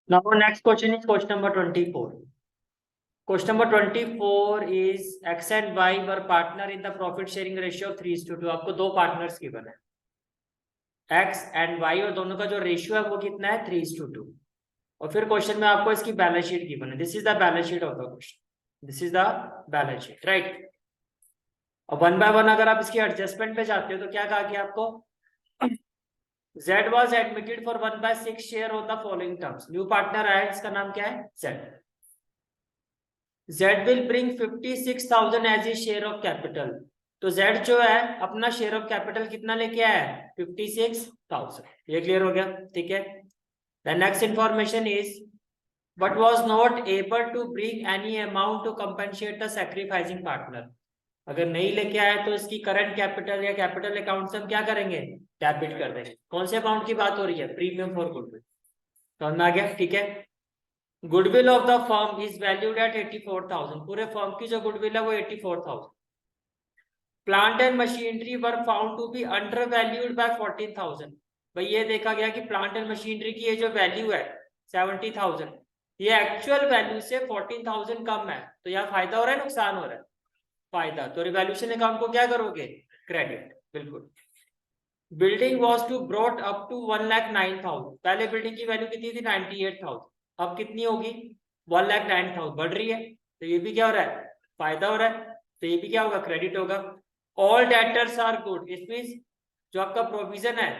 Now next question is question number 24. Question number 24 is X and Y were partner in the profit sharing ratio of 3:2. आपको दो partners given है, X and Y, और दोनों का जो ratio है वो कितना है 3:2. और फिर क्वेश्चन में आपको इसकी बैलेंस शीट गिवन है. This is the balance sheet of the question. This is the balance sheet, right. और वन बाय वन अगर आप इसकी एडजस्टमेंट पे जाते हो तो क्या कहा कि आपको Z was admitted for 1/6 share of the following terms. New partner आया, इसका नाम क्या है Z. Z will bring 56,000 as a share of capital. तो Z जो है अपना शेयर ऑफ कैपिटल कितना लेके आया है 56,000. ये क्लियर हो गया, ठीक है. The next information is but was not able to bring any amount to compensate the sacrificing partner. अगर नहीं लेके आए तो इसकी करंट कैपिटल या कैपिटल अकाउंट से हम क्या करेंगे, डेबिट कर देंगे. कौन से अकाउंट की बात हो रही है, प्रीमियम फॉर गुडविल. समझ में आ गया, ठीक है. Goodwill of the firm is valued at 84,000. पूरे फर्म की जो गुडविल है वो 84,000. Plant and machinery were found to be undervalued by 14,000. भाई ये देखा गया कि प्लांट एंड मशीनरी की ये जो वैल्यू है 70,000, ये एक्चुअल वैल्यू से 14,000 कम है. तो यहाँ फायदा हो रहा है, नुकसान हो रहा है, फायदा. तो रिवैल्यूएशन अकाउंट को क्या करोगे, क्रेडिट, बिल्कुल. Building was to brought up to 1,09,000. पहले बिल्डिंग की वैल्यू कितनी थी 98,000. अब कितनी होगी 1,09,000. बढ़ रही है, तो ये भी क्या हो रहा है, फायदा हो रहा है. तो ये भी क्या होगा, क्रेडिट होगा. All debtors are good. इसमें जो आपका प्रोविजन है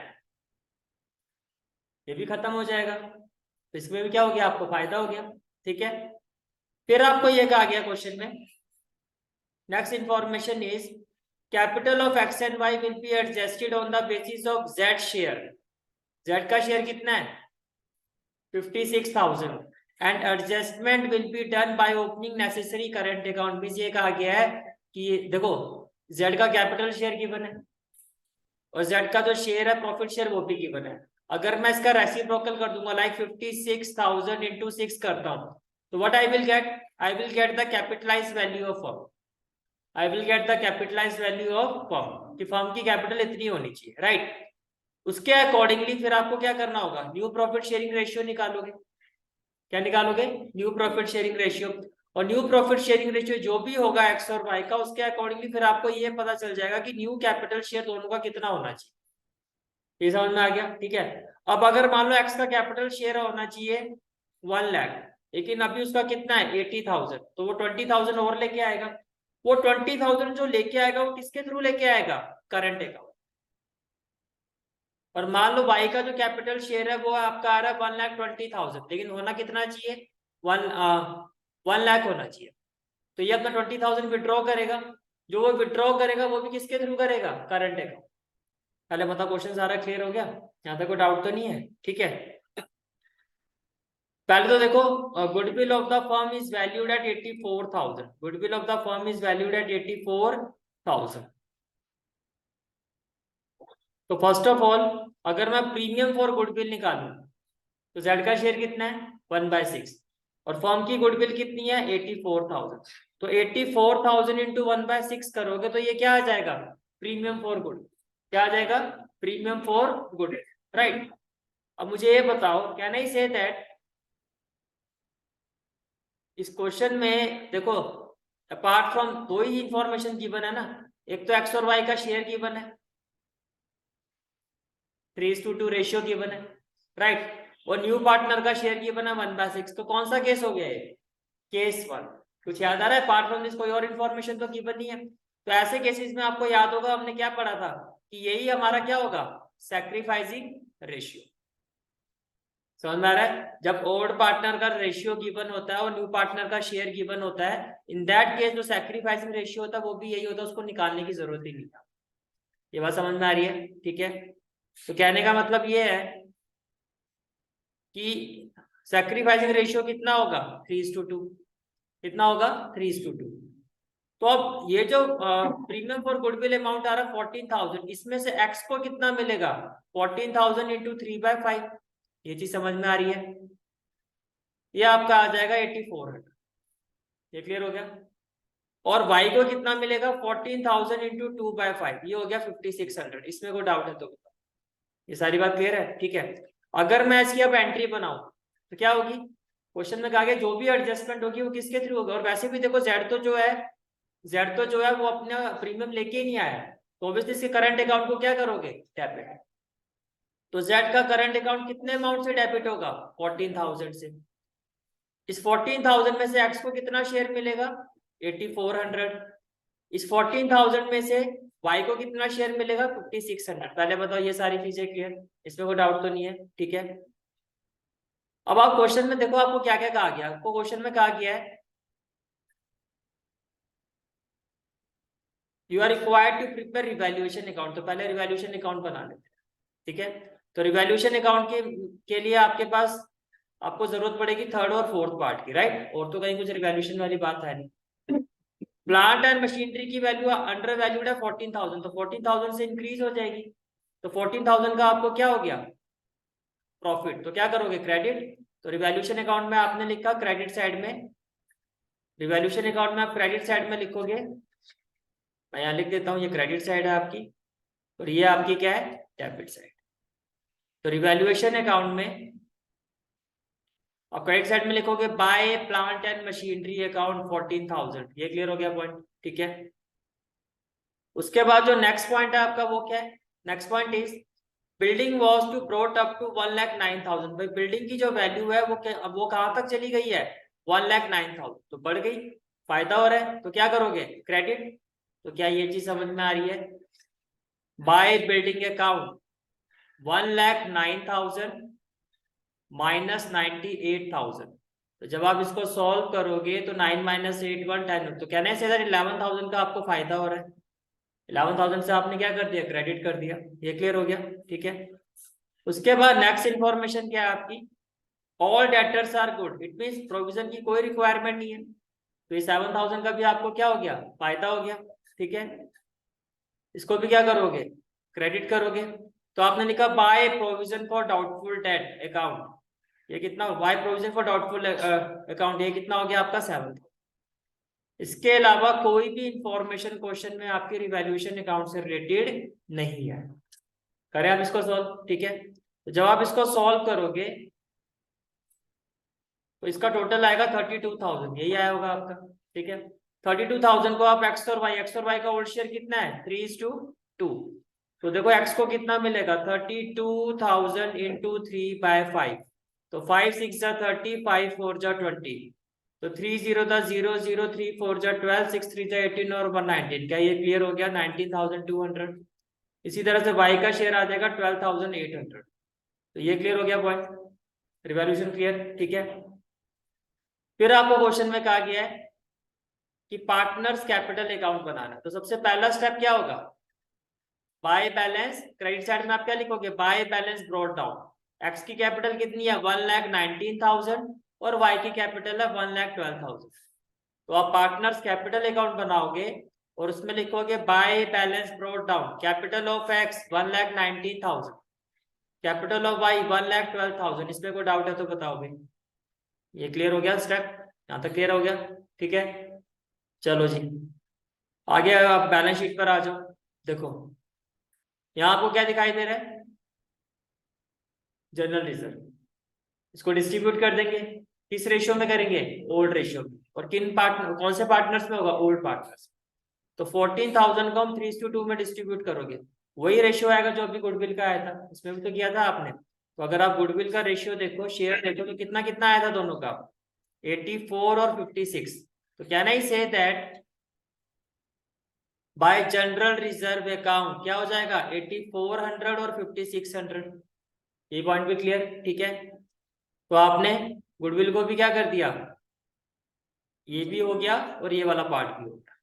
ये भी खत्म हो जाएगा. तो इसमें भी क्या हो गया, आपको फायदा हो गया, ठीक है. फिर आपको ये कहा गया क्वेश्चन में, next information is capital of X and Y will be adjusted on the basis of Z share. Z का शेयर कितना है 56,000 and adjustment will be done by opening necessary current account. में ये कहा गया है कि देखो Z का कैपिटल शेयर गिवन है और Z का जो शेयर है प्रॉफिट शेयर वो भी गिवन है. अगर मैं इसका रेसिप्रोकल कर दूंगा लाइक 56,000 इंटू 6 करता हूं तो what I will get the capitalised value of firm. I will get the capitalised value of firm कि फर्म की कैपिटल इतनी होनी चाहिए, राइट. उसके अकॉर्डिंगली फिर आपको क्या करना होगा, न्यू प्रॉफिट शेयरिंग रेशियो निकालोगे. क्या निकालोगे, न्यू प्रॉफिट शेयरिंग रेशियो. और न्यू प्रॉफिट शेयरिंग रेशियो जो भी होगा X और Y का, उसके अकॉर्डिंगली फिर आपको ये पता चल जाएगा कि न्यू कैपिटल शेयर दोनों का कितना होना चाहिए. ये समझ में आ गया, ठीक है. अब अगर मान लो X का कैपिटल शेयर होना चाहिए 1 लाख, लेकिन अभी उसका कितना है 80,000, तो वो 20,000 और लेके आएगा. वो 20,000 जो लेके आएगा वो किसके थ्रू लेके आएगा, करंट अकाउंट. और मान लो Y का जो कैपिटल शेयर है वो आपका आ रहा है 1,20,000, लेकिन होना कितना चाहिए 1 लाख होना चाहिए. तो ये अपना 20,000 विड्रॉ करेगा. जो वो विड्रॉ करेगा वो भी किसके थ्रू करेगा, करंट अकाउंट. पहले मतलब क्वेश्चन सारा क्लियर हो गया, यहाँ तक कोई डाउट तो नहीं है, ठीक है. पहले तो देखो goodwill of the firm is valued at 84,000. Goodwill of the firm is valued at 84,000. तो फर्स्ट ऑफ ऑल अगर मैं प्रीमियम फॉर गुडविल निकालूं तो Z का शेयर कितना है 1/6 और फर्म की गुडविल कितनी है 84,000. तो 84,000 इंटू 1/6 करोगे तो ये क्या आ जाएगा, प्रीमियम फॉर गुड. क्या आ जाएगा, प्रीमियम फॉर गुड, राइट. अब मुझे ये बताओ, कैन आई से दैट इस क्वेश्चन में देखो अपार्ट फ्रॉम दो ही इंफॉर्मेशन गिवन है ना, एक तो X और Y का शेयर गिवन है, 3:2 रेशियो गिवन है, राइट. और न्यू पार्टनर का शेयर गिवन है 1/6. तो कौन सा केस हो गया ये, केस 1. कुछ याद आ रहा है, अपार्ट फ्रॉम दिस कोई और इन्फॉर्मेशन तो गिवन नहीं है. तो ऐसे केसेस में आपको याद होगा हमने क्या पढ़ा था कि यही हमारा क्या होगा, सैक्रिफाइसिंग रेशियो. समझ में आ रहा है, जब ओल्ड पार्टनर का रेशियो गिवन होता है और न्यू पार्टनर का शेयर गिवन होता है, इन दैट केस जो सैक्रिफाइसिंग रेशियो होता है वो भी यही होता है, उसको निकालने की जरूरत ही नहीं था. ये बात समझ में आ रही है, ठीक है. तो कहने का मतलब ये है कि सैक्रिफाइसिंग रेशियो कितना होगा 3:2. कितना होगा 3:2. तो अब ये जो प्रीमियम फॉर गुडविल अमाउंट आ रहा है 14,000, इसमें से X को कितना मिलेगा 14,000 इंटू 3/5. ये चीज समझ में आ रही है, ये आपका आ जाएगा 8400. ये क्लियर हो गया. और Y को कितना मिलेगा 14,000 इंटू 2/5, ये हो गया 5,600. इसमें कोई डाउट है तो बताओ. ये सारी बात क्लियर है, ठीक है. अगर मैं इसकी अब एंट्री बनाऊं तो क्या होगी, क्वेश्चन में कहा गया जो भी एडजस्टमेंट होगी वो किसके थ्रू होगी। और वैसे भी देखो जेड तो जो है वो अपना प्रीमियम लेके ही नहीं आया, तो ऑब्वियसली इसके करंट अकाउंट को क्या करोगे, डेबिट। तो जेड का करंट अकाउंट कितने अमाउंट से डेबिट होगा, 14,000 से। इस 14,000 में से एक्स को कितना शेयर मिलेगा, 8400। इस 14,000 में से वाई को कितना शेयर मिलेगा, 5600। पहले बताओ ये सारी चीजें क्लियर, इसमें कोई डाउट तो नहीं है, ठीक है। अब आप क्वेश्चन में देखो आपको क्या क्या कहा गया, आपको क्वेश्चन में कहा गया है you are required to prepare revaluation account. तो पहले रिवैल्यूएशन अकाउंट बना लेते हैं, ठीक है। तो रिवैल्यूएशन अकाउंट के लिए आपके पास आपको जरूरत पड़ेगी थर्ड और फोर्थ पार्ट की, राइट। और तो कहीं कुछ रिवैल्यूएशन वाली बात है नहीं। प्लांट एंड मशीनरी की वैल्यू अंडर वैल्यूड है 14,000, तो 14,000 से इंक्रीज हो जाएगी। तो 14,000 का आपको क्या हो गया, प्रॉफिट। तो क्या करोगे, क्रेडिट। तो रिवैल्यूएशन अकाउंट में आपने लिखा क्रेडिट साइड में, रिवैल्यूएशन अकाउंट में आप क्रेडिट साइड में लिखोगे, मैं यहाँ लिख देता हूँ, ये क्रेडिट साइड है आपकी और ये आपकी क्या है, डेबिट साइड। तो रिवैल्यूएशन अकाउंट में और क्रेडिट साइड में लिखोगे by plant and machinery account 14,000। ये क्लियर हो गया पॉइंट, ठीक है। उसके बाद जो नेक्स्ट पॉइंट है आपका वो क्या है, next point is building was to brought up to 1,09,000। भाई बिल्डिंग की जो वैल्यू है वो कहां तक चली गई है, 1,09,000, तो बढ़ गई, फायदा हो रहा है। तो क्या करोगे, क्रेडिट। तो क्या ये चीज समझ में आ रही है, बाय बिल्डिंग अकाउंट 1,09,000 माइनस 98,000। तो जब आप इसको सॉल्व करोगे तो 9 - 8 1 10, तो कहने से 11,000 का आपको फायदा हो रहा है। 11,000 से आपने क्या कर दिया, क्रेडिट कर दिया। ये क्लियर हो गया, ठीक है। उसके बाद नेक्स्ट इंफॉर्मेशन क्या है आपकी, all debtors are good, it means provision की कोई रिक्वायरमेंट नहीं है। तो ये 7,000 का भी आपको क्या हो गया, फायदा हो गया, ठीक है। इसको भी क्या करोगे, क्रेडिट करोगे। तो आपने लिखा by provision for doubtful debt account, ये कितना, by provision for doubtful account, ये कितना हो गया आपका 7। इसके अलावा कोई भी इंफॉर्मेशन क्वेश्चन में आपके रिवैल्यूएशन अकाउंट से रिलेटेड नहीं है। करें आप इसको सॉल्व, ठीक है। तो जब आप इसको सॉल्व करोगे तो इसका टोटल आएगा 32,000, यही आया होगा आपका, ठीक है। 32,000 को आप एक्स और वाई का होल शेयर कितना है, 3:2। तो देखो एक्स को कितना मिलेगा, 32,000 इंटू 3/5। तो 5 6 जा 30, 5 4 जा 20, तो 3 0 था 0 0, 3 4 जा 12, 6 3 जा 18 और 1 19। क्या ये क्लियर हो गया, 19,200। इसी तरह से वाई का शेयर आ जाएगा 12,800। तो ये क्लियर हो गया पॉइंट, रिवैल्यूएशन क्लियर, ठीक है। फिर आपको क्वेश्चन में कहा गया है कि पार्टनर्स कैपिटल अकाउंट बनाना। तो सबसे पहला स्टेप क्या होगा, बाय बैलेंस, क्रेडिट साइड में आप क्या लिखोगे, by balance brought down. X की कैपिटल कितनी है, 1,19,000 और वाई की कैपिटल है 1,12,000। तो आप पार्टनर्स कैपिटल अकाउंट बनाओगे और उसमें लिखोगे by balance brought down, capital of X 1,19,000, capital of Y 1,12,000। इसमें कोई डाउट है तो बताओ भाई। ये क्लियर हो गया स्टेप, यहाँ तक क्लियर हो गया, ठीक है। चलो जी आगे आप बैलेंस शीट पर आ जाओ। देखो यहाँ आपको क्या दिखाई दे रहा है, जनरल रिजर्व। इसको डिस्ट्रीब्यूट कर देंगे, किस रेशियो में करेंगे, ओल्ड रेशियो में। और किन पार्टनर, कौन से पार्टनर्स में होगा, ओल्ड पार्टनर्स। तो 14,000 को हम 3:2 में डिस्ट्रीब्यूट करोगे, वही रेशियो आएगा जो अभी गुडविल का आया था, इसमें भी तो किया था आपने। तो अगर आप गुडविल का रेशियो देखो, शेयर देखो, तो कितना कितना आया था दोनों का, 84 और 56। तो can I say that bye general reserve account क्या हो जाएगा, 8400 और 5600। ये पॉइंट भी क्लियर, ठीक है। तो आपने गुडविल को भी क्या कर दिया, ये भी हो गया और ये वाला पार्ट भी हो गया।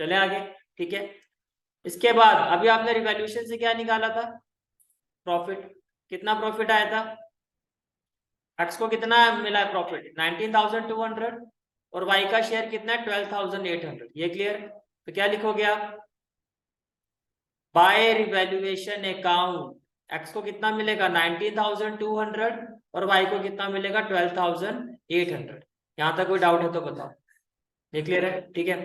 चले आगे, ठीक है। इसके बाद अभी आपने रिवैल्यूएशन से क्या निकाला था, प्रॉफिट। कितना प्रॉफिट आया था, एक्स को कितना मिला है प्रॉफिट, 19,200 और वाई का शेयर कितना है, 12,800। ये क्लियर। तो क्या लिखोगे आप, बाय रिवैल्यूएशन अकाउंट, एक्स को कितना मिलेगा 19,200 और वाई को कितना मिलेगा 12,800। यहां तक कोई डाउट है तो बताओ, ये क्लियर है, ठीक है।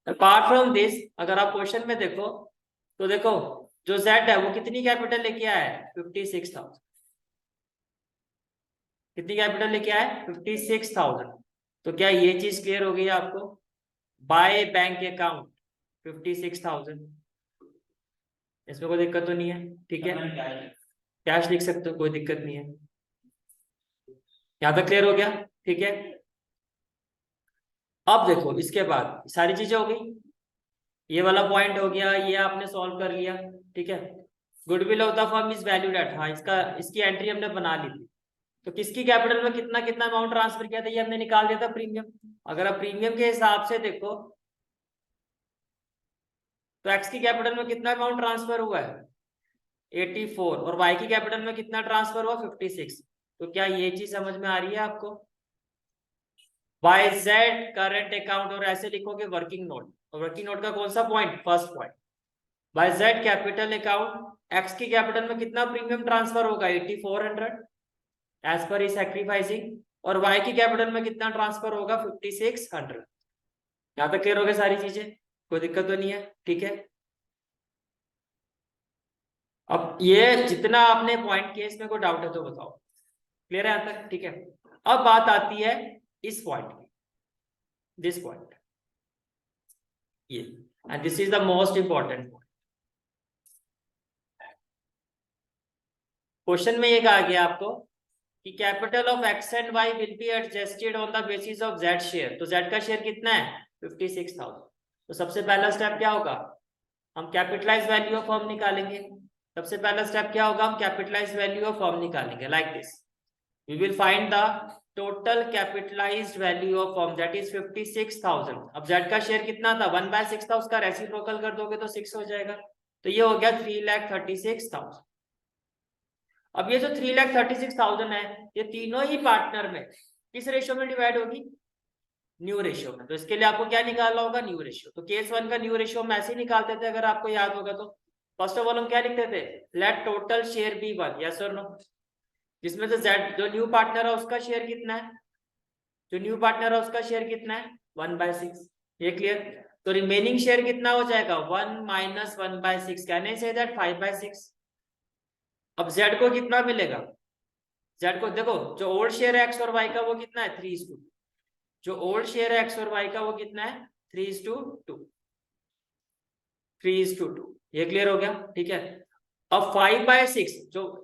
अपार्ट फ्रॉम दिस अगर आप क्वेश्चन में देखो तो देखो जो जेड है वो कितनी कैपिटल लेके आया है, 56,000। कितनी कैपिटल लेके आए 56,000। तो क्या ये चीज क्लियर हो गई आपको? बाय बैंक अकाउंट 56,000, इसमें कोई दिक्कत तो नहीं है? ठीक है, कैश लिख सकते हो, कोई दिक्कत नहीं है। यहां तक क्लियर हो गया? ठीक है, अब देखो इसके बाद सारी चीजें हो गई, ये वाला पॉइंट हो गया, ये आपने सॉल्व कर लिया। ठीक है, goodwill of the firm is valued eight, हाँ इसका इसकी एंट्री हमने बना ली थी। तो किसकी कैपिटल में कितना कितना अमाउंट ट्रांसफर किया था ये हमने निकाल दिया था, प्रीमियम। अगर आप प्रीमियम के हिसाब से देखो तो एक्स की कैपिटल में कितना अमाउंट ट्रांसफर हुआ है 84, और वाई की कैपिटल में कितना ट्रांसफर हुआ 56। तो क्या ये चीज समझ में आ रही है आपको? बाय जेड करंट अकाउंट, और ऐसे लिखोगे वर्किंग नोट, और वर्किंग नोट का कौन सा point? First point. By Z capital account X की कैपिटल में कितना प्रीमियम ट्रांसफर होगा 8400 एज पर इज सैक्रिफाइसिंग, और वाई की कैपिटल में कितना ट्रांसफर होगा 5600। यहां तक क्लियर हो गया सारी चीजें, कोई दिक्कत तो नहीं है? ठीक है, अब ये जितना आपने पॉइंट किया इसमें कोई डाउट है तो बताओ, क्लियर है यहां तक? ठीक है, अब बात आती है इस पॉइंट की, दिस पॉइंट, ये, and this is the most important point. Question में ये कहा गया आपको कि capital of X and Y will be adjusted on the basis of Z share. तो जेड का शेयर कितना है 56,000। तो सबसे पहला स्टेप क्या होगा, हम कैपिटलाइज वैल्यू ऑफ फर्म निकालेंगे। सबसे पहला स्टेप क्या होगा, हम कैपिटलाइज वैल्यू ऑफ फर्म निकालेंगे like this, we will find the total capitalised value of firm that is 56,000। अब जेड का शेयर कितना था 1/6 था, उसका रेसिप्रोकल कर दोगे तो 6 हो जाएगा, तो ये हो गया 3,36,000। अब ये जो 3,36,000 है ये तीनों ही पार्टनर में किस रेशियो में डिवाइड होगी, न्यू रेशियो में। तो इसके लिए आपको क्या निकालना होगा, न्यू रेशियो। तो केस 1 का न्यू रेशियो हम ऐसे ही निकालते थे, अगर आपको याद होगा तो फर्स्ट ऑफ ऑल हम क्या लिखते थे, let total share be 1, yes और नो, जिसमें से जेड जो न्यू पार्टनर है उसका शेयर कितना है, जो न्यू पार्टनर है उसका शेयर कितना है 1/6, ये क्लियर। तो रिमेनिंग शेयर कितना हो जाएगा 1 - 1/6, कैन आई से दैट 5/6। अब जेड को कितना मिलेगा, जेड को देखो जो ओल्ड शेयर है एक्स और वाई का वो कितना है 3:2, जो ओल्ड शेयर है एक्स और वाई का वो कितना है 3:2, 3:2, ये क्लियर हो गया? ठीक है, अब 5/6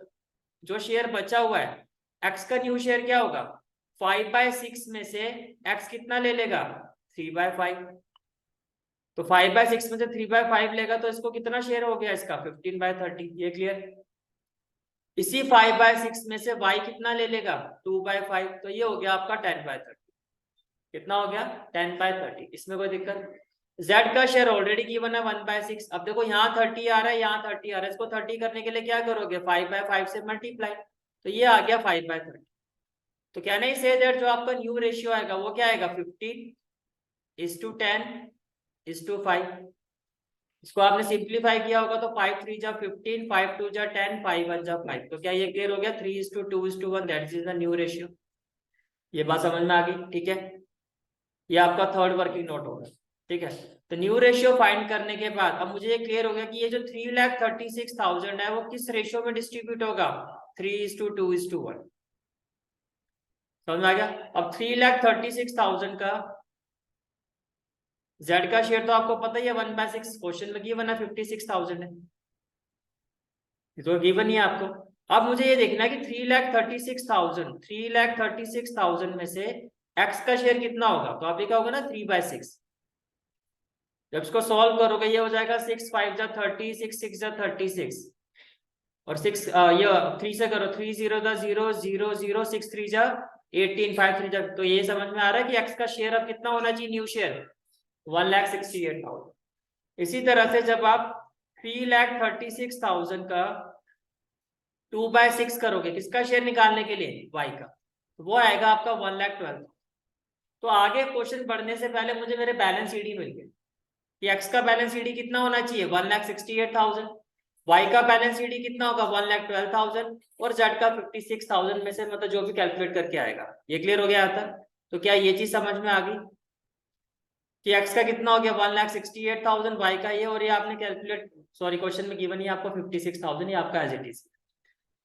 जो शेयर बचा हुआ है एक्स का न्यू शेयर क्या होगा, 5/6 में से एक्स कितना ले लेगा 3/5, तो 5/6 में से 3/5 लेगा तो इसको कितना शेयर हो गया इसका 15/30, ये क्लियर। इसी 5/6 में से y कितना ले लेगा 2/5, तो ये हो गया आपका 10/30, कितना हो गया 10/30, इसमें कोई दिक्कत? z का शेयर ऑलरेडी गिवन है 1/6। अब देखो यहाँ 30 आ रहा है, यहाँ 30 आ रहा है, इसको 30 करने के लिए क्या करोगे 5/5 से मल्टीप्लाई, तो ये आ गया 5/30। तो क्या नहीं से दैट जो आपका न्यू रेशियो आएगा वो क्या आएगा 15:10:5। इसको आपने सिंप्लीफाई किया होगा तो 5 3 जा 15, 5 2 जा 10, 5 1 जा 5। तो क्या ये क्लियर हो गया 3:2:1, that is the new ratio. ये बात समझ में आ गई? ठीक है, ये आपका थर्ड वर्किंग नोट होगा। ठीक है, तो न्यू रेशियो फाइंड करने के बाद अब मुझे ये क्लियर हो गया कि ये जो 3,36,000 है वो किस रेशियो में डिस्ट्रीब्यूट होगा 3:2:1। समझ में आ गया? अब 3,36,000 का जेड का शेयर तो आपको पता ही है 1/6, क्वेश्चन में गिवन है 56,000 है, तो गिवन ही है आपको। अब मुझे ये देखना है कि 3,36,000 में से एक्स का शेयर कितना होगा, तो आप ये क्या होगा ना 3/6। जब इसको सॉल्व करोगे ये हो जाएगा 6 5 जा 30, 6 6 जा 36, और 6 ये 3 से करो 3 0 जा 0 0 0, 6 3 जा 18, 5 3 जा, तो ये समझ में आ रहा है कि एक्स का शेयर अब कितना होना चाहिए न्यू शेयर 1,68,000। इसी तरह से जब आप 3,36,000 का 2/6 करोगे किसका शेयर निकालने के लिए y का, तो वो आएगा आपका 1,12,000। तो आगे क्वेश्चन बढ़ने से पहले मुझे मेरे बैलेंस ईडी मिल गए कि x का बैलेंस ईडी कितना होना चाहिए 1,68,000, y का बैलेंस ईडी कितना होगा 1,12,000, और z का 56,000 में से मतलब जो भी कैलकुलेट करके आएगा। ये क्लियर हो गया यहाँ तक? तो क्या ये चीज समझ में आ गई कि x का कितना हो गया 1,68,000, y का ये, और ये आपने कैलकुलेट, सॉरी क्वेश्चन में गिवन ही आपको 56,000, ये आपका एज इट इज।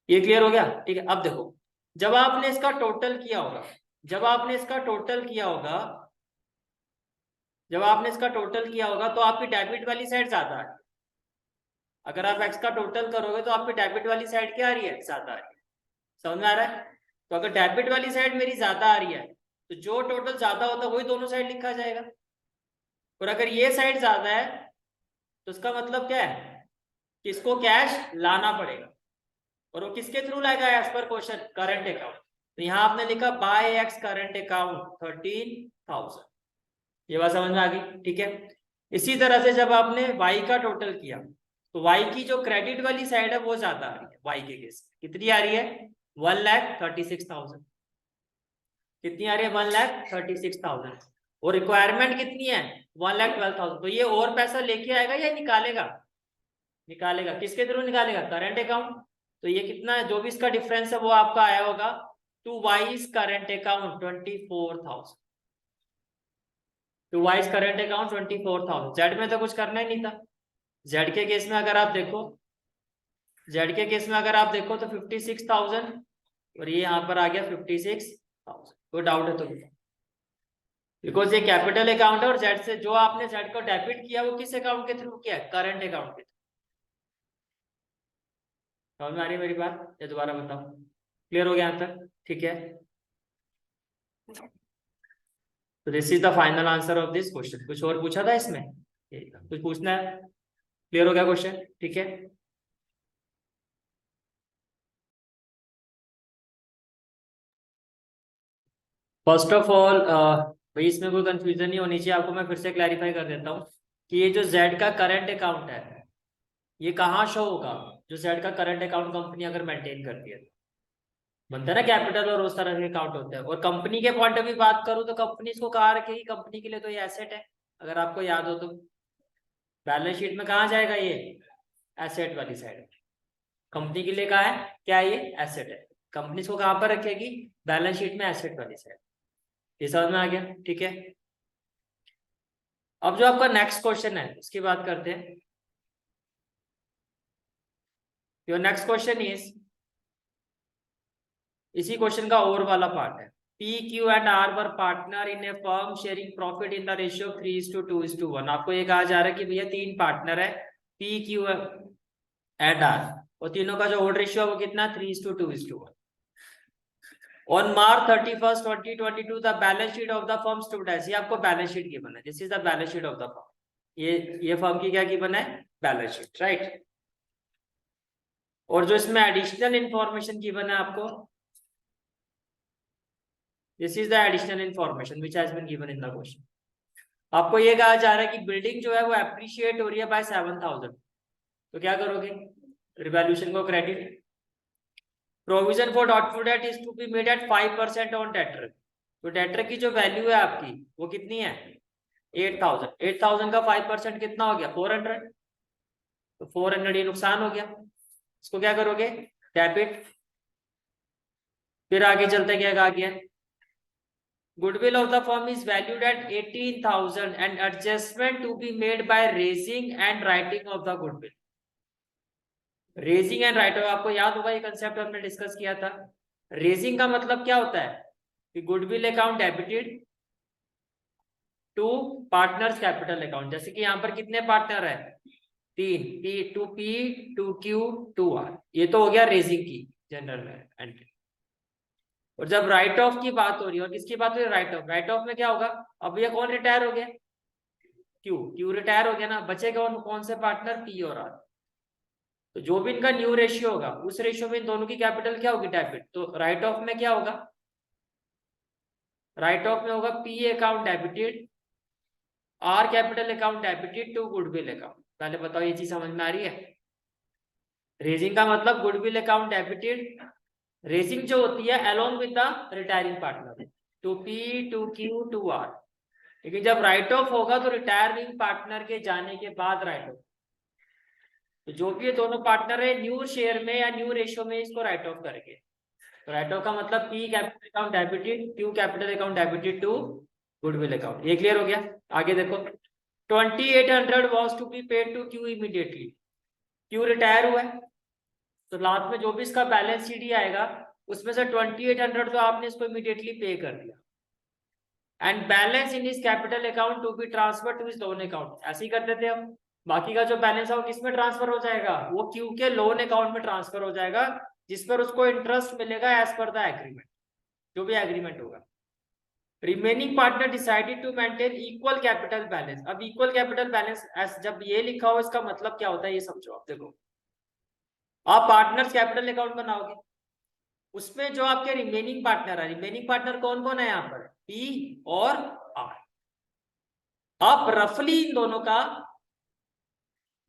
ये क्लियर हो गया? ठीक है, अब देखो जब आपने इसका टोटल किया होगा, जब आपने इसका टोटल किया होगा, जब आपने इसका टोटल किया होगा तो आपकी डेबिट वाली साइड ज्यादा है। अगर आप एक्स का टोटल करोगे तो आपकी डेबिट वाली साइड क्या आ रही है, ज्यादा आ रही है। समझ में आ रहा है? तो अगर डेबिट वाली साइड मेरी ज्यादा आ रही है तो जो टोटल ज्यादा होता है वही दोनों साइड लिखा जाएगा। और अगर ये साइड ज्यादा है तो इसका मतलब क्या है कि इसको कैश लाना पड़ेगा। और वो किसके थ्रू लाएगा, as per question current account. तो यहाँ आपने लिखा बाय एक्स करंट अकाउंट 13,000। ये बात समझ में आ गई? ठीक है। इसी तरह से जब आपने वाई का टोटल किया तो वाई की जो क्रेडिट वाली साइड है वो ज्यादा आ रही है। वाई के केस कितनी आ रही है, 1,36,000। कितनी आ रही है, 1,36,000। और रिक्वायरमेंट कितनी है, 1,12,000। तो ये और पैसा लेके आएगा या निकालेगा, निकालेगा। किसके थ्रू निकालेगा, करंट अकाउंट। तो ये कितना है, जो भी इसका डिफरेंस है वो आपका आया होगा to Y's current account 24,000। To Y's current account 24,000। Z में तो कुछ करना ही नहीं था। जेड के केस में अगर आप देखो, जेड के केस में अगर आप देखो तो 56,000 और ये यहाँ पर आ गया 56,000। कोई डाउट है तो बिकॉज ये कैपिटल अकाउंट है और जेड से जो आपने जेड को डेबिट किया वो किस अकाउंट के थ्रू किया है, करंट अकाउंट के थ्रू। समझ में आ रही है मेरी बात, या दोबारा बताओ? क्लियर हो गया यहाँ तक? ठीक है। तो this is the final answer of this question. कुछ और पूछा था इसमें, कुछ पूछना है? क्लियर हो गया क्वेश्चन? ठीक है। फर्स्ट ऑफ ऑल भाई इसमें कोई कंफ्यूजन नहीं होनी चाहिए आपको। मैं फिर से क्लैरिफाई कर देता हूँ कि ये जो जेड का करंट अकाउंट है ये कहाँ शो होगा, जो जेड का करंट अकाउंट कंपनी अगर मेंटेन करती है। बनता है ना कैपिटल और उस तरह के अकाउंट होते हैं। और कंपनी के पॉइंट ऑफ व्यू बात करूँ तो कंपनी इसको कहा रखेगी, कंपनी के लिए तो ये एसेट है। अगर आपको याद हो तो बैलेंस शीट में कहाँ जाएगा, ये एसेट वाली साइड। कंपनी के लिए कहा है क्या, ये एसेट है। कंपनी इसको कहाँ पर रखेगी, बैलेंस शीट में एसेट वाली साइड। ये समझ में आ गया? ठीक है। अब जो आपका नेक्स्ट क्वेश्चन है उसकी बात करते हैं। योर नेक्स्ट क्वेश्चन इज, इसी क्वेश्चन का और वाला पार्ट है। P Q and R were partner in a firm sharing profit in the ratio 3:2:1। आपको ये कहा जा रहा है कि भैया तीन पार्टनर है पी क्यू एंड आर, और तीनों का जो ओल्ड रेशियो है वो कितना, 3:2:1। On March 31st 2022 the balance sheet of the firm stood as, ये आपको बैलेंस शीट गिवन है, this is the balance sheet of the firm. ये फर्म की क्या गिवन है, बैलेंस शीट, राइट। और जो इसमें एडिशनल इंफॉर्मेशन गिवन है आपको, this is the additional information which has been given in the question. आपको ये कहा जा रहा है कि बिल्डिंग जो है वो एप्रिशिएट हो रही है बाय 7,000। तो क्या करोगे, रिवैल्यूएशन को credit. Provision for doubtful debt is to be made at 5% on debtor. तो डेटर की जो वैल्यू है आपकी वो कितनी है, 8,000। 8,000 का 5% कितना हो गया, 400। तो 400 ये नुकसान हो गया, इसको क्या करोगे, डेबिट। फिर आगे चलते क्या कहा गया, goodwill of the firm is valued at 18,000 and adjustment to be made by raising and writing off the goodwill. Raising and writing आपको याद होगा, ये कंसेप्ट हमने डिस्कस किया था। रेजिंग का मतलब क्या होता है कि goodwill account debited to partners capital account. जैसे कि यहाँ पर कितने पार्टनर है, तीन, P, 2Q, 2R। ये तो हो गया रेजिंग की जनरल एंट्री। और जब राइट ऑफ की बात हो रही है, और किसकी बात हो रही है, राइट ऑफ। राइट ऑफ में क्या होगा, अब ये कौन रिटायर हो गया, क्यू रिटायर हो गया ना, बचेगा कौन से पार्टनर, P और R। तो जो भी इनका न्यू रेशियो होगा उस रेशियो में इन दोनों की कैपिटल क्या होगी, डेबिट। तो राइट ऑफ में क्या होगा, राइट ऑफ में होगा P account debited, R capital account debited to goodwill account. पहले बताओ ये चीज समझ में आ रही है? रेजिंग का मतलब गुडविल अकाउंट डेबिटेड, रेजिंग जो होती है along with the retiring partner, to P, 2Q, 2R। लेकिन जब राइट ऑफ होगा तो रिटायरिंग पार्टनर के जाने के बाद राइट ऑफ। तो जो भी ये दोनों पार्टनर है न्यू शेयर में या न्यू रेशियो में इसको राइट ऑफ करेंगे। तो राइट ऑफ का मतलब P capital account debited, Q capital account debited to goodwill account. ये क्लियर हो गया? आगे देखो, 2,800 was to be paid to Q immediately. Q retire हुआ है तो लास्ट में जो भी इसका बैलेंस शीट आएगा उसमें से 2800 तो आपने इसको इमीडिएटली पे कर दिया, and balance in his capital account to be transfer to his loan account. ऐसे ही कर देते हम, बाकी का जो बैलेंस है वो किस में ट्रांसफर हो जाएगा, वो क्यू के लोन अकाउंट में ट्रांसफर हो जाएगा, जिस पर उसको इंटरेस्ट मिलेगा एज पर द एग्रीमेंट, जो भी एग्रीमेंट होगा। Remaining partner decided to maintain equal capital balance. अब इक्वल कैपिटल बैलेंस जब ये लिखा हो इसका मतलब क्या होता है ये समझो। आप देखो, आप पार्टनर्स कैपिटल अकाउंट बनाओगे, उसमें जो आपके रिमेनिंग पार्टनर है, रिमेनिंग पार्टनर कौन कौन है यहाँ पर, पी और आर। आप रफली इन दोनों का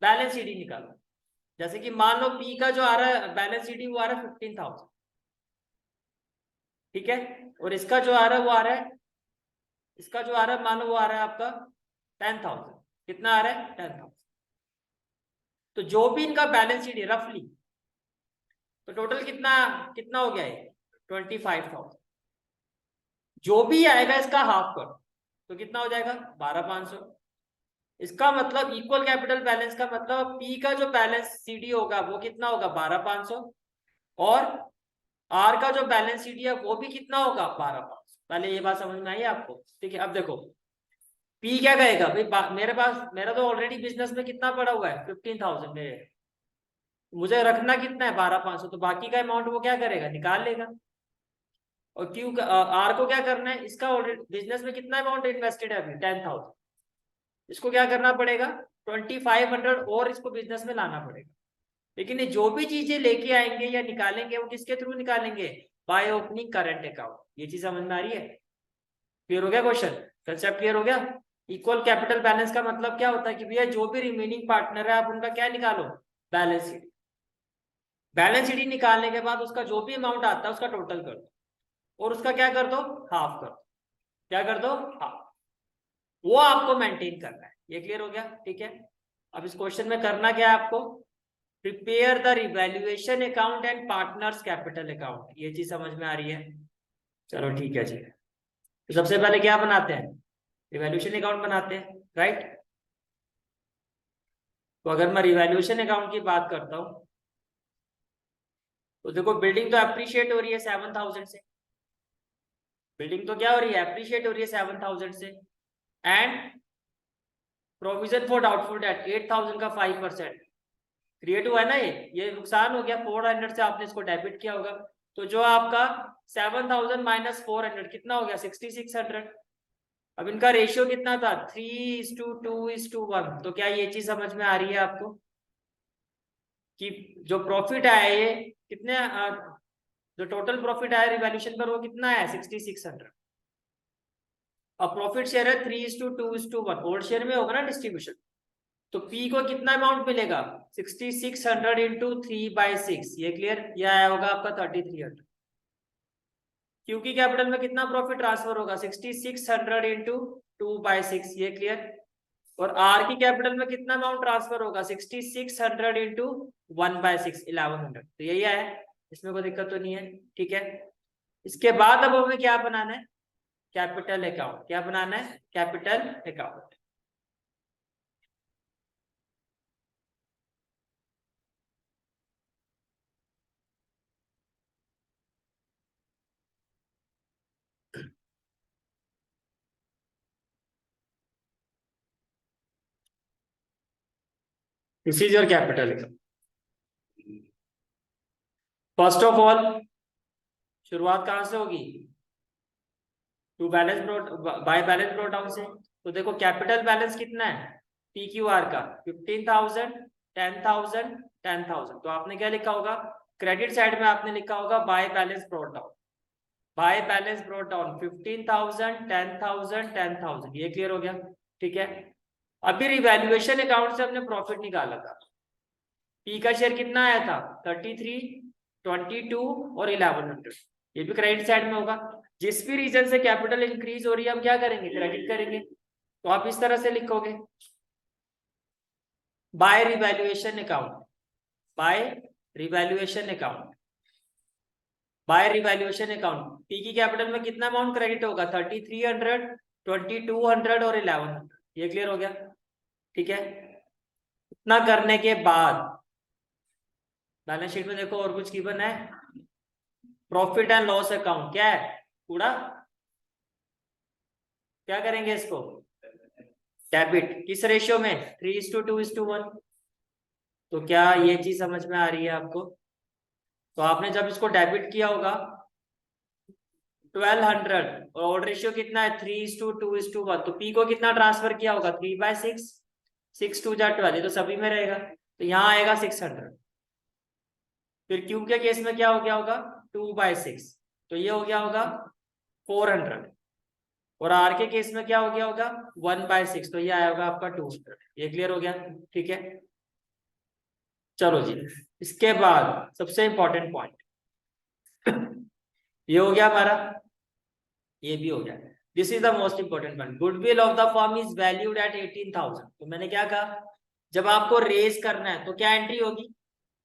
बैलेंस शीट निकालो। जैसे कि मान लो पी का जो आ रहा है बैलेंस शीट वो आ रहा है 15,000, ठीक है, और इसका जो आ रहा है वो आ रहा है, इसका जो आ रहा है मान लो वो आ रहा है आपका 10,000। कितना आ रहा है, 10,000। तो जो भी इनका बैलेंस शीट है रफली, तो टोटल कितना कितना हो गया है, 25,000। जो भी आएगा इसका हाफ कर, तो कितना हो जाएगा, 12,500। इसका मतलब इक्वल कैपिटल बैलेंस का मतलब पी का जो बैलेंस सीडी होगा वो कितना होगा, 12,500, और आर का जो बैलेंस सीडी है वो भी कितना होगा, 12,500। पहले ये बात समझ में आई आपको, ठीक है। अब देखो पी क्या कहेगा, भाई मेरे पास, मेरा तो ऑलरेडी बिजनेस में कितना पड़ा हुआ है, 15,000 मेरे, मुझे रखना कितना है, 12,500, तो बाकी का अमाउंट वो क्या करेगा, निकाल लेगा। और क्यू आर को क्या करना है, इसका ऑलरेडी बिजनेस में कितना अमाउंट इन्वेस्टेड है अभी, 10,000, इसको क्या करना पड़ेगा, 2,500 और इसको बिजनेस में लाना पड़ेगा। लेकिन ये जो भी चीजें लेके आएंगे या निकालेंगे वो किसके थ्रू निकालेंगे, बाय ओपनिंग करंट अकाउंट। ये चीज समझ में आ रही है, क्लियर हो गया क्वेश्चन, कंसेप्ट क्लियर हो गया। इक्वल कैपिटल बैलेंस का मतलब क्या होता है कि भैया जो भी रिमेनिंग पार्टनर है आप उनका क्या निकालो, बैलेंस शीट। बैलेंस शीट निकालने के बाद उसका जो भी अमाउंट आता है उसका टोटल कर दो, और उसका क्या कर दो, हाफ कर दो। क्या कर दो, हाफ। वो आपको मेंटेन करना है। ये क्लियर हो गया, ठीक है। अब इस क्वेश्चन में करना क्या है आपको, prepare the revaluation account and partners capital account. ये चीज समझ में आ रही है, चलो ठीक है जी। तो सबसे पहले क्या बनाते हैं, रिवैल्यूएशन अकाउंट बनाते हैं, राइट। तो अगर मैं रिवैल्यूएशन अकाउंट की बात करता हूं, तो देखो बिल्डिंग तो अप्रिशिएट हो रही है 7,000 से, बिल्डिंग तो क्या हो रही है, अप्रिशिएट हो रही है 7,000 से, and provision for doubtful debt 8,000 का 5% क्रिएट हुआ है ना, ये नुकसान हो गया, 400 से आपने इसको डेबिट किया होगा। तो जो आपका 7,000 माइनस 400 कितना हो गया, 6,600। अब इनका रेशियो कितना था, 3:2:1। तो क्या ये चीज समझ में आ रही है आपको कि जो प्रॉफिट आया ये कितने, जो टोटल प्रॉफिट आया रिवैल्यूएशन पर वो कितना है, 6,600। अब प्रॉफिट शेयर है 3:2:1, ओल्ड शेयर में होगा ना डिस्ट्रीब्यूशन। तो P को कितना अमाउंट मिलेगा, 6,600 इंटू 3/6। ये क्लियर, ये आया होगा आपका 3,300। Q की कैपिटल में कितना प्रॉफिट ट्रांसफर होगा, 6,600 इंटू 2/6। ये क्लियर। और R की कैपिटल में कितना अमाउंट ट्रांसफर होगा, 6,600 इंटू 1/6, 1100। तो यही आया, इसमें कोई दिक्कत तो नहीं है, ठीक है। इसके बाद अब हमें क्या बनाना है, कैपिटल अकाउंट। क्या बनाना है, capital account. This is your capital account. First of all शुरुआत कहां से होगी, to balance brought by balance brought down से। तो देखो कैपिटल बैलेंस कितना है पी क्यू आर का, 15,000, 10,000, 10,000। तो आपने क्या लिखा होगा, क्रेडिट साइड में आपने लिखा होगा bye balance brought down, bye balance brought down 15,000, 10,000, 10,000। ये क्लियर हो गया, ठीक है। अभी रिवैल्यूएशन अकाउंट से हमने प्रॉफिट निकाला था, पी का शेयर कितना आया था, 33, 22 और 1100। ये भी क्रेडिट साइड में होगा। जिस भी रीजन से कैपिटल इंक्रीज हो रही है हम क्या करेंगे, क्रेडिट करेंगे। तो आप इस तरह से लिखोगे, by revaluation account, by revaluation account, by revaluation account. P की कैपिटल में कितना अमाउंट क्रेडिट होगा, 3,300, 2,200 और 1100। ये क्लियर हो गया, ठीक है। इतना करने के बाद बैलेंस शीट में देखो और कुछ गिवन है, प्रॉफिट एंड लॉस अकाउंट क्या है पूरा, क्या करेंगे इसको, डेबिट। किस रेशियो में, 3:2:1। तो क्या ये चीज समझ में आ रही है आपको? तो आपने जब इसको डेबिट किया होगा 1200 और ऑड रेशियो कितना है 3:2:1, तो पी को कितना ट्रांसफर किया होगा 3/6, 6×2 = 12, ये तो सभी में रहेगा, तो यहाँ आएगा 600। फिर क्यू के केस में क्या हो गया होगा 2/6, तो ये हो गया होगा 400। और आर के केस में क्या हो गया होगा 1/6, तो ये आया होगा आपका 200। ये क्लियर हो गया, ठीक है। चलो जी, इसके बाद सबसे इंपॉर्टेंट पॉइंट ये हो गया हमारा, ये भी हो गया। This is the most important point, goodwill of the firm is valued at 18,000। तो मैंने क्या कहा, जब आपको रेज करना है तो क्या एंट्री होगी,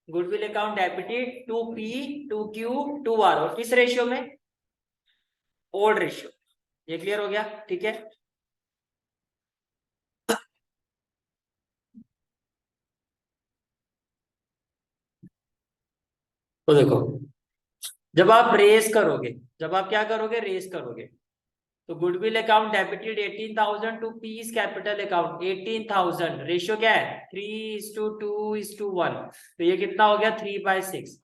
goodwill account debited to P to Q to R, और किस रेशियो में, ओल्ड रेशियो। ये क्लियर हो गया, ठीक है। तो देखो, जब आप रेस करोगे, जब आप क्या करोगे, रेस करोगे, तो goodwill account debited 18,000 to piece capital account 18,000, ratio क्या है 3:2:1, तो ये कितना हो गया 3/6।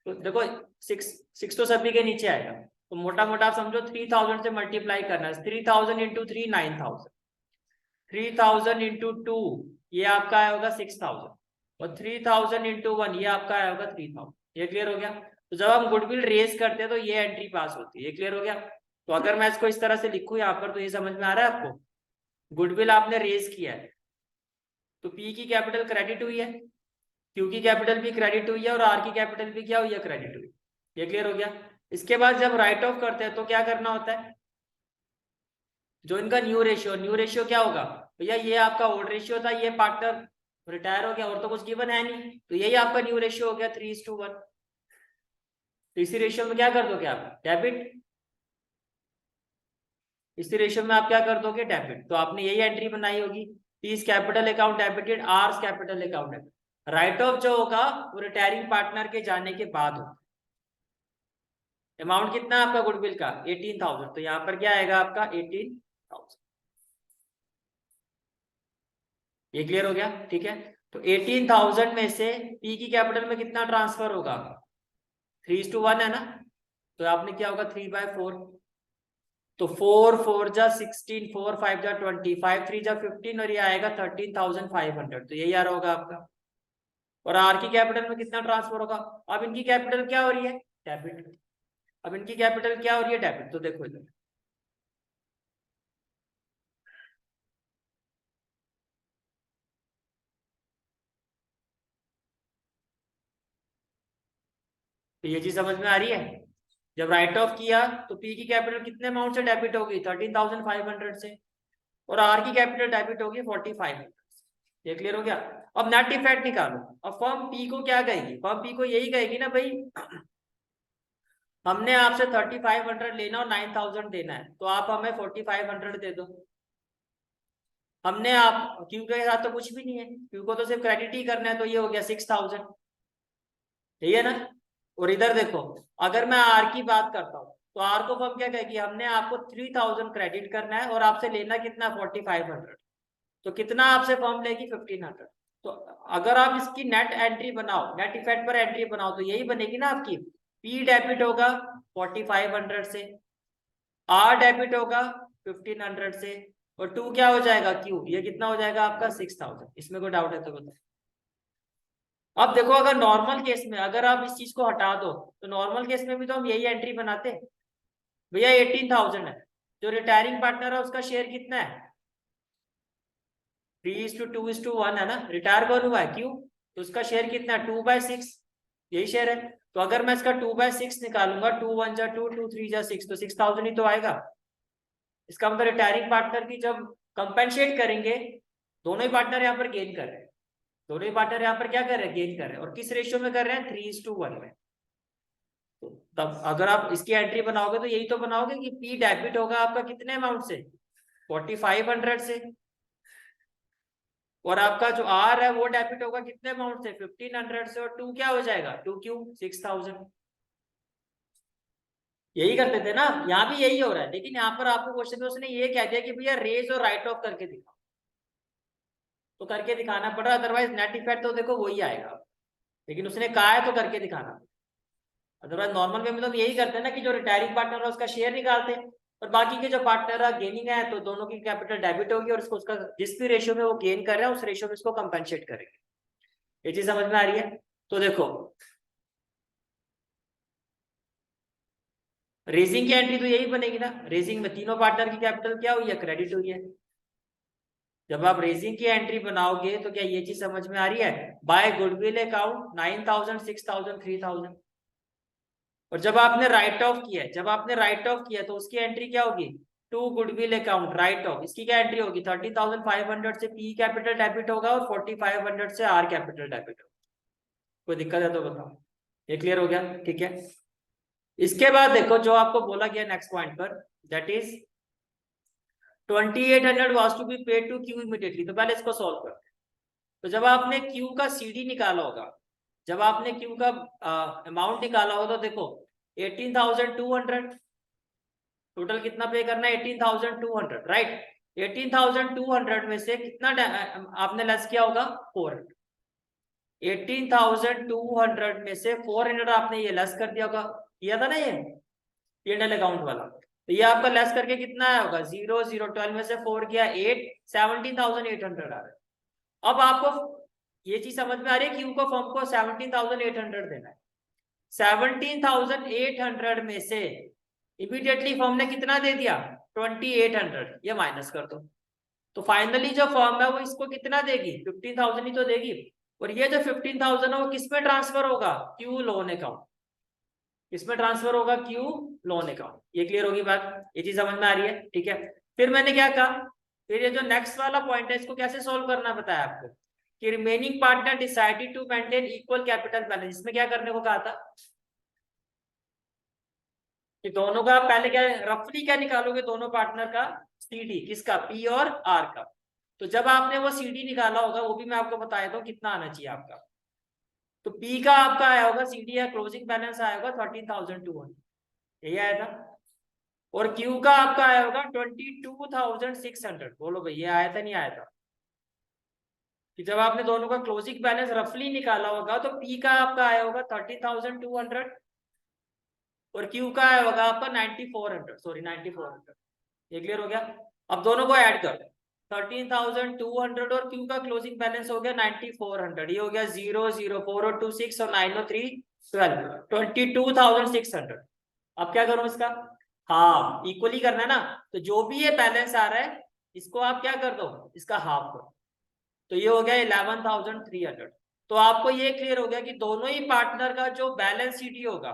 तो देखो 6 तो सभी के नीचे आएगा, तो मोटा मोटा आप समझो 3,000 से मल्टीप्लाई करना है, 3,000 इंटू 3 9,000, 3,000 इंटू 2 ये आपका आया होगा 6,000, और 3,000 इंटू 1 ये आपका आया होगा 3,000। ये क्लियर हो गया। तो जब हम गुडविल रेस करते हैं तो ये एंट्री पास होती है। ये क्लियर हो गया। तो अगर मैं इसको इस तरह से लिखूं यहाँ पर, तो ये समझ में आ रहा है आपको, गुडविल आपने रेस किया है तो पी की कैपिटल क्रेडिट हुई है, क्यू की कैपिटल भी क्रेडिट हुई है, और आर की कैपिटल भी क्या हुई है, क्रेडिट हुई। ये क्लियर हो गया। इसके बाद जब राइट ऑफ करते हैं तो क्या करना होता है, जो इनका न्यू रेशियो क्या होगा भैया, ये आपका ओल्ड रेशियो था, ये पार्टनर रिटायर हो गया और तो कुछ गिवन है नहीं, तो यही आपका न्यू रेशियो हो गया 3:1। तो इसी रेशियो में क्या कर दोगे आप, डेबिट। इसी रेशियो में आप क्या कर दोगे, डेबिट। तो आपने यही एंट्री बनाई होगी, P's capital account debited, R's capital account. Write off जो होगा वो रिटायरिंग पार्टनर के जाने के बाद होगा। अमाउंट कितना है आपका गुडविल का 18,000, तो यहाँ पर क्या आएगा आपका 18,000। ये क्लियर हो गया, ठीक है। तो 18,000 में से पी की कैपिटल में कितना ट्रांसफर होगा, 3:1 है ना, तो आपने क्या होगा 3/4। तो 4 4 जा 16, 4 5 जा 20, 5 3 जा 15, और ये आएगा 13,500, तो यही आ रहा होगा आपका। और आर की कैपिटल में कितना ट्रांसफर होगा, अब इनकी कैपिटल क्या हो रही है, डेबिट। अब इनकी कैपिटल क्या हो रही है, डेबिट। तो देखो इधर, तो ये चीज समझ में आ रही है। जब राइट ऑफ किया तो पी की कैपिटल कितने अमाउंट से डेबिट होगी 13,500 से, और आर की कैपिटल डेबिट होगी 4500 से। ये क्लियर हो गया। अब नेट इफेक्ट निकालो। अब फर्म पी को क्या कहेगी, फर्म पी को यही कहेगी ना भाई, हमने आपसे 3,500 लेना और 9,000 देना है, तो आप हमें 4,500 दे दो। हमने आप क्यू के साथ तो कुछ भी नहीं है, क्यू को तो सिर्फ क्रेडिट ही करना है, तो ये हो गया 6,000, ठीक है ना। और इधर देखो, अगर मैं आर की बात करता हूँ तो आर को फर्म क्या कहेगी, हमने आपको 3,000 क्रेडिट करना है और आपसे लेना कितना 4,500, तो कितना आपसे फर्म लेगी 1,500। तो अगर आप इसकी नेट एंट्री बनाओ, नेट इफेक्ट पर एंट्री बनाओ, तो यही बनेगी ना आपकी, पी डेबिट होगा 4,500 से, आर डेबिट होगा 1,500 से, और टू क्या हो जाएगा क्यू, ये कितना हो जाएगा आपका 6,000। इसमें कोई डाउट है तो बताओ। अब देखो, अगर नॉर्मल केस में अगर आप इस चीज को हटा दो, तो नॉर्मल केस में भी तो हम यही एंट्री बनाते, भैया 18,000 है, जो रिटायरिंग पार्टनर है उसका शेयर कितना है 3:2:1 है ना, रिटायर कौन हुआ है क्यों, तो उसका शेयर कितना है 2/6, यही शेयर है। तो अगर मैं इसका 2/6 निकालूंगा, 2 1 जा 2, 2 3 जा 6, तो 6,000 ही तो आएगा। इसका मतलब रिटायरिंग पार्टनर की जब कंपेंसेट करेंगे, दोनों ही पार्टनर यहाँ पर गेन कर रहे हैं, दोनों ही पार्टनर यहाँ पर क्या कर रहे हैं, गेन कर रहे हैं, और किस रेशियो में कर रहे हैं 3:1 में। तो तब अगर आप इसकी एंट्री बनाओगे तो यही तो बनाओगे कि पी डेबिट होगा आपका कितने अमाउंट से 4,500 से, और आपका जो आर है वो डेबिट होगा कितने अमाउंट से 1,500 से, और टू क्या हो जाएगा 2Q 6,000। यही करते थे ना, यहाँ भी यही हो रहा है, लेकिन यहाँ पर आपको क्वेश्चन में उसने ये कह दिया कि भैया रेज और राइट ऑफ करके दिखाओ, तो करके दिखाना पड़ रहा, अदरवाइज नेट इफेक्ट तो देखो वही आएगा, लेकिन उसने कहा है तो करके दिखाना। अदरवाइज नॉर्मल वे में तो हम यही करते हैं ना कि जो रिटायरिंग पार्टनर है उसका शेयर निकालते हैं, और बाकी के जो पार्टनर है गेनिंग है तो दोनों की कैपिटल डेबिट होगी और उसको उसका जिस भी रेशियो में वो गेन कर रहा है उस रेशियो में उसको कंपेंसेट करेंगे। ये चीज समझ में आ रही है? तो देखो रेजिंग की एंट्री तो यही बनेगी ना, रेजिंग में तीनों पार्टनर की कैपिटल क्या हुई है, क्रेडिट हुई है। जब आप रेजिंग की एंट्री बनाओगे तो क्या ये चीज समझ में आ रही है, बाय गुडविल अकाउंट 9,000 6,000 3,000, और जब आपने राइट ऑफ किया, जब आपने राइट ऑफ किया तो उसकी एंट्री क्या होगी, to goodwill account write off, इसकी क्या एंट्री होगी, 30,500 से पी कैपिटल डेबिट होगा और 4,500 से आर कैपिटल डेबिट होगा। कोई दिक्कत है तो बताओ, ये क्लियर हो गया? ठीक है, इसके बाद देखो जो आपको बोला गया नेक्स्ट पॉइंट पर, that is 2,800 was to be paid to Q immediately. तो पहले इसको सॉल्व करते हैं। तो जब आपने क्यू का सीडी निकाला होगा, जब आपने क्यू का अमाउंट निकाला होगा तो देखो 18,200, टोटल कितना पे करना है, 18,200, राइट। 18,200 में से कितना आपने लेस किया होगा, 400। 18,200 में से 400 आपने ये लेस कर दिया होगा, किया था ना ये P&L अकाउंट वाला, तो ये आपका लेस करके कितना आया होगा, 0 0 12 में से 4 किया 8, 17,800 आ रहा है। अब आपको ये चीज समझ में आ रही है, क्यू को फर्म को 17,800 देना है। 17,800 में से इमीडिएटली फर्म ने कितना दे दिया, 2,800, ये माइनस कर दो, तो फाइनली जो फर्म है वो इसको कितना देगी, 15,000 ही तो देगी। और ये जो 15,000 है वो किस में ट्रांसफर होगा, क्यू लोन अकाउंट, किसमें ट्रांसफर होगा, क्यू लोन अकाउंट। ये क्लियर होगी बात, ये चीज समझ में आ रही है? ठीक है, फिर मैंने क्या कहा, फिर ये जो नेक्स्ट वाला पॉइंट है इसको कैसे सोल्व करना बताया आपको, कि remaining partner decided to maintain equal capital balance. इसमें क्या करने को कहा था कि दोनों का पहले क्या रफली क्या निकालोगे, दोनों पार्टनर का सीडी, किसका, पी और आर का। तो जब आपने वो सीडी निकाला होगा वो भी मैं आपको बताया था कितना आना चाहिए आपका, तो पी का आपका आया होगा सीडी या क्लोजिंग बैलेंस आया होगा 13,200, यही आया था। और क्यू का आपका आया होगा 22,600। बोलो भाई ये आया था नहीं आया था, कि जब आपने दोनों का क्लोजिंग बैलेंस रफली निकाला होगा तो पी का आपका आया होगा 30,200 और क्यू का आया होगा आपका 9,400, सॉरी 9,400। ये क्लियर हो गया? अब दोनों को ऐड कर, 13,200 और क्यू का क्लोजिंग बैलेंस हो गया 9,400, ये हो गया 0 0 4 और 2 6 और 9 और 3 12, 22,600। अब क्या करूं इसका, हाँ इक्वली करना है ना, तो जो भी ये बैलेंस आ रहा है इसको आप क्या कर दो, इसका हाफ करो, तो ये हो गया 11,300। तो आपको ये क्लियर हो गया कि दोनों ही पार्टनर का जो बैलेंस शीट होगा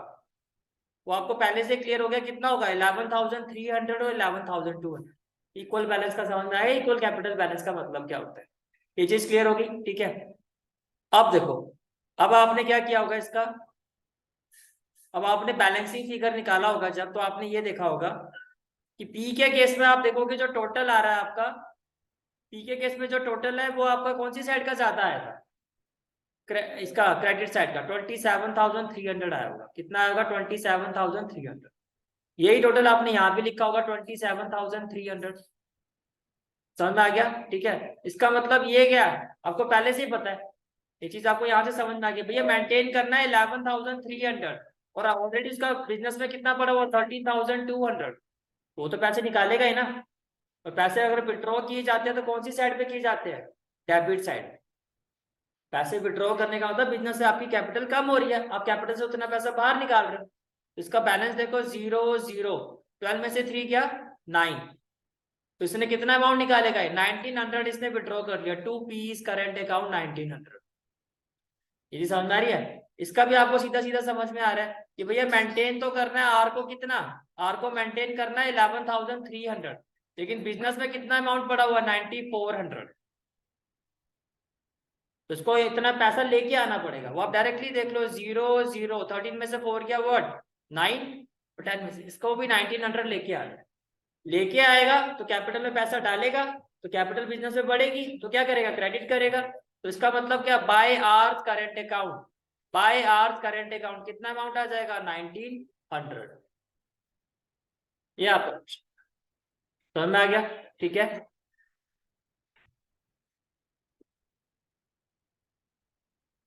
वो आपको पहले से क्लियर हो गया, कितना होगा 11,300 और 11,200। इक्वल बैलेंस का समझ में आया, इक्वल कैपिटल बैलेंस का मतलब क्या होता है, ये चीज क्लियर होगी? ठीक है, अब देखो, अब आपने क्या किया होगा इसका, अब आपने बैलेंसिंग फिगर निकाला होगा जब, तो आपने ये देखा होगा कि पी के केस में आप देखोगे जो टोटल आ रहा है आपका, पी के केस में जो टोटल है वो आपका कौन सी साइड का ज्यादा आएगा, इसका क्रेडिट साइड का 27,300 आया होगा, कितना आएगा 27,300। यही टोटल आपने यहाँ भी लिखा होगा 27,300। समझ में आ गया? ठीक है, इसका मतलब ये क्या है, आपको पहले से ही पता है, ये चीज आपको यहाँ से समझ में आ गई, भैया मेंटेन करना है 11,300 और ऑलरेडी इसका बिजनेस में कितना पड़ा हुआ 13,200, वो तो पैसे निकालेगा ही ना। और पैसे अगर विड्रॉ किए जाते हैं तो कौन सी साइड पे किए जाते हैं, डेबिट साइड। पैसे विड्रॉ करने का मतलब बिजनेस से आपकी कैपिटल कम हो रही है, आप कैपिटल से उतना पैसा बाहर निकाल रहे हो। इसका बैलेंस देखो 0 0 12 में से 3 क्या 9, तो इसने कितना अमाउंट निकालेगा 1,900 इसने विड्रॉ कर लिया टू पीस करेंट अकाउंट 1,900। ये समझ में आ रही है? इसका भी आपको सीधा सीधा समझ में आ रहा है कि भैया मेंटेन तो करना है आर को, कितना आर को मेंटेन करना है 11,300, लेकिन बिजनेस में कितना अमाउंट पड़ा हुआ 9,400, तो इसको इतना पैसा लेके आना पड़ेगा। वो आप डायरेक्टली देख लो 0 0 13 में से 4 क्या व्हाट 9 और 10 में से इसको भी 1,900 लेके आ रहा है, लेके आएगा तो कैपिटल में पैसा डालेगा, तो कैपिटल बिजनेस में बढ़ेगी तो क्या करेगा, क्रेडिट करेगा। तो इसका मतलब क्या, by R's current account, by R's current account कितना अमाउंट आ जाएगा 1,900। ये आपका समझ में आ गया, ठीक है।